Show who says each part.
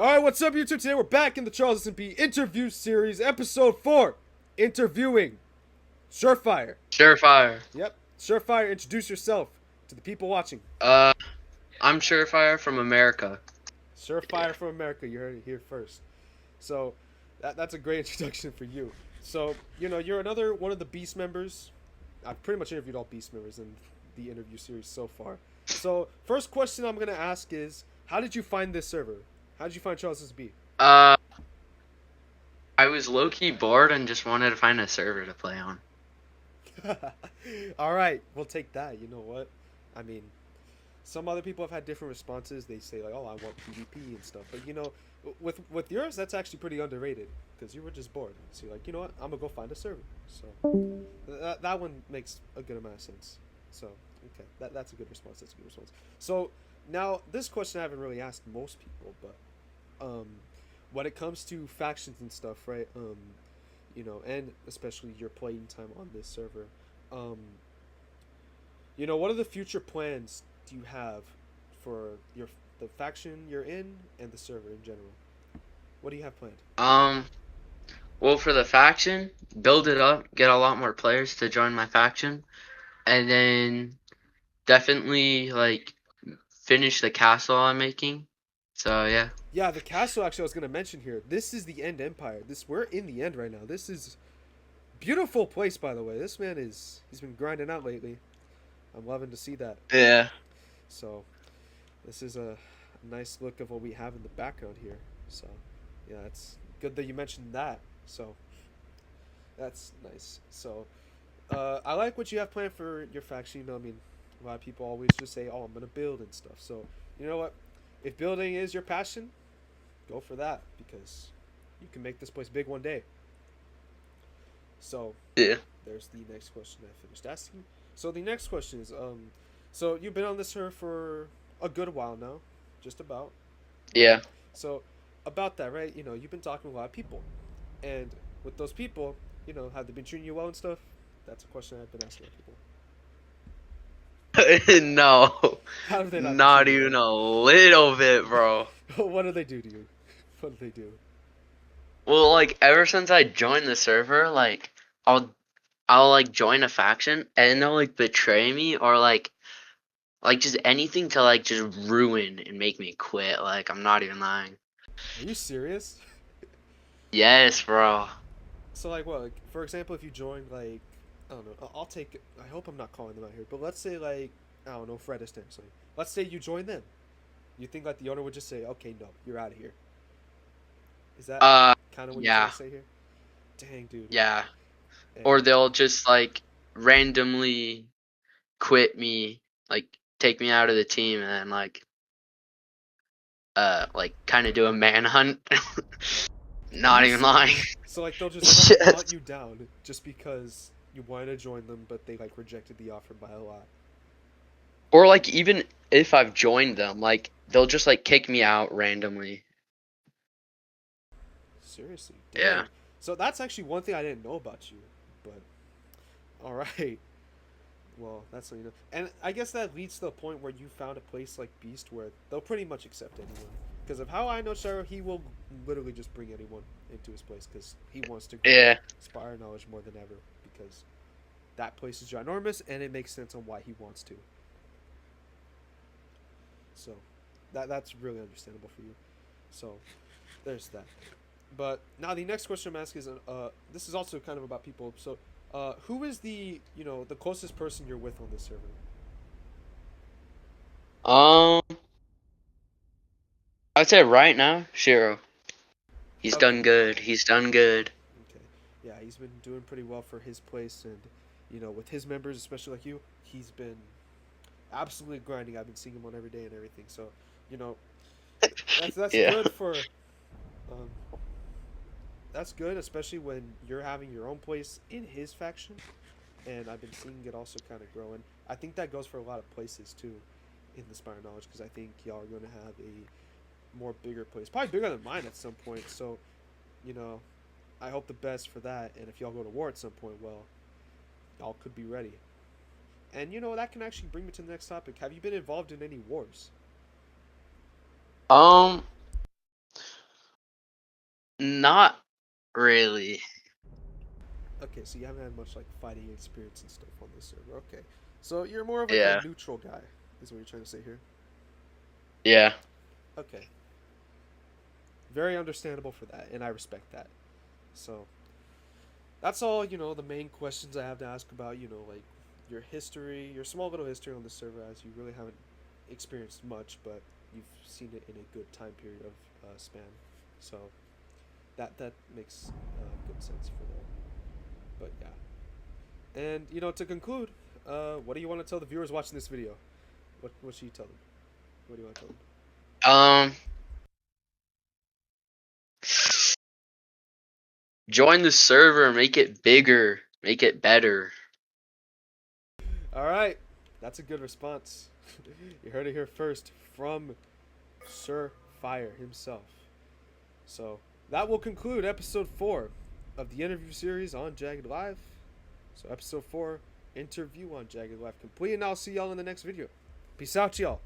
Speaker 1: Alright, what's up, YouTube? Today we're back in the Charles S&P interview series, episode 4. Interviewing SureFire.
Speaker 2: SureFire.
Speaker 1: Yep, SureFire, introduce yourself to the people watching.
Speaker 2: Uh, I'm SureFire from America.
Speaker 1: SureFire from America, you heard it here first. So, that's a great introduction for you. So, you're another one of the Beast members. I've pretty much interviewed all Beast members in the interview series so far. So, first question I'm going to ask is, how did you find this server? How did you find Charles S&P?
Speaker 2: I was low-key bored and just wanted to find a server to play on.
Speaker 1: All right, we'll take that. You know what? I mean, some other people have had different responses. They say like, "Oh, I want PvP and stuff," but with yours, that's actually pretty underrated because you were just bored. So you're like, you know what? I'm gonna go find a server. So that one makes a good amount of sense. So okay, that's a good response. That's a good response. So now this question I haven't really asked most people, but when it comes to factions and stuff, right? And especially your playing time on this server, um, what are the future plans do you have for the faction you're in and the server in general? What do you have planned?
Speaker 2: Well, for the faction, build it up, get a lot more players to join my faction, and then definitely like finish the castle I'm making. So yeah.
Speaker 1: Yeah, the castle actually I was gonna mention here. This is the End Empire. We're in the end right now. This is beautiful place, by the way. This man he's been grinding out lately. I'm loving to see that.
Speaker 2: Yeah.
Speaker 1: So this is a nice look of what we have in the background here. So yeah, it's good that you mentioned that. So that's nice. So I like what you have planned for your faction. I mean, a lot of people always just say, "Oh, I'm gonna build and stuff." So you know what? If building is your passion, go for that because you can make this place big one day. So
Speaker 2: Yeah.
Speaker 1: there's the next question I finished asking. So the next question is, so you've been on this server for a good while now, just about.
Speaker 2: Yeah.
Speaker 1: So about that, right? You've been talking to a lot of people, and with those people, have they been treating you well and stuff? That's a question I've been asking people.
Speaker 2: No.
Speaker 1: How have they not been
Speaker 2: Not
Speaker 1: treating you
Speaker 2: even a little bit, bro.
Speaker 1: well? What do they do to you? What do they do?
Speaker 2: Well, like ever since I joined the server, like I'll like join a faction and they'll like betray me or like just anything to like just ruin and make me quit. Like I'm not even lying.
Speaker 1: Are you serious?
Speaker 2: Yes, bro.
Speaker 1: So like what? Like, for example, if you joined like I don't know, I'll take. I hope I'm not calling them out here, but let's say like I don't know, Fred Astaire. Let's say you join them. You think like the owner would just say, "Okay, no, you're out of here." Is that kind of what you're trying
Speaker 2: Yeah.
Speaker 1: to say here? Dang, dude.
Speaker 2: Yeah.
Speaker 1: And
Speaker 2: Or they'll just like randomly quit me, like take me out of the team and then like kind of do a manhunt.
Speaker 1: are
Speaker 2: Not
Speaker 1: you
Speaker 2: even lying.
Speaker 1: serious? So like they'll just hunt you down just because you wanted to join them, but they like rejected the offer by a lot.
Speaker 2: Or like even if I've joined them, like they'll just like kick me out randomly.
Speaker 1: Seriously,
Speaker 2: Yeah.
Speaker 1: dang. So that's actually one thing I didn't know about you, but all right. Well, that's what you know. And I guess that leads to the point where you found a place like Beast where they'll pretty much accept anyone. Because of how I know Shiro, he will literally just bring anyone into his place because he wants to grow
Speaker 2: Yeah.
Speaker 1: Spire knowledge more than ever. Because that place is ginormous and it makes sense on why he wants to. So that's really understandable for you. So there's that. But now the next question I'm asking is, this is also kind of about people. So, who is the closest person you're with on this server?
Speaker 2: Um, I'd say right now, Shiro. He's
Speaker 1: Okay.
Speaker 2: done good. He's done good.
Speaker 1: Okay. Yeah, he's been doing pretty well for his place, and with his members, especially like you, he's been absolutely grinding. I've been seeing him on every day and everything. So, you know, that's
Speaker 2: Yeah.
Speaker 1: good for. Um, that's good, especially when you're having your own place in his faction, and I've been seeing it also kind of growing. I think that goes for a lot of places too, in the Spire Knowledge, because I think y'all are going to have a more bigger place, probably bigger than mine at some point. So, you know, I hope the best for that. And if y'all go to war at some point, well, y'all could be ready. And that can actually bring me to the next topic. Have you been involved in any wars?
Speaker 2: Um, Not really.
Speaker 1: Okay, so you haven't had much like fighting experience and stuff on this server. Okay, so you're more of like a
Speaker 2: Yeah.
Speaker 1: neutral guy, is what you're trying to say here.
Speaker 2: Yeah.
Speaker 1: Okay, very understandable for that, and I respect that. So that's all, the main questions I have to ask about, like your history, your small little history on the server, as you really haven't experienced much, but you've seen it in a good time period of span. So that makes good sense for that. But yeah, and to conclude, what do you want to tell the viewers watching this video? What should you tell them? What do you want to tell them?
Speaker 2: Um. Join the server, make it bigger, make it better.
Speaker 1: All right, that's a good response. You heard it here first from SureFire himself. So that will conclude episode 4 of the interview series on Jagged Live. So episode 4, interview on Jagged Live complete, and I'll see y'all in the next video. Peace out, y'all.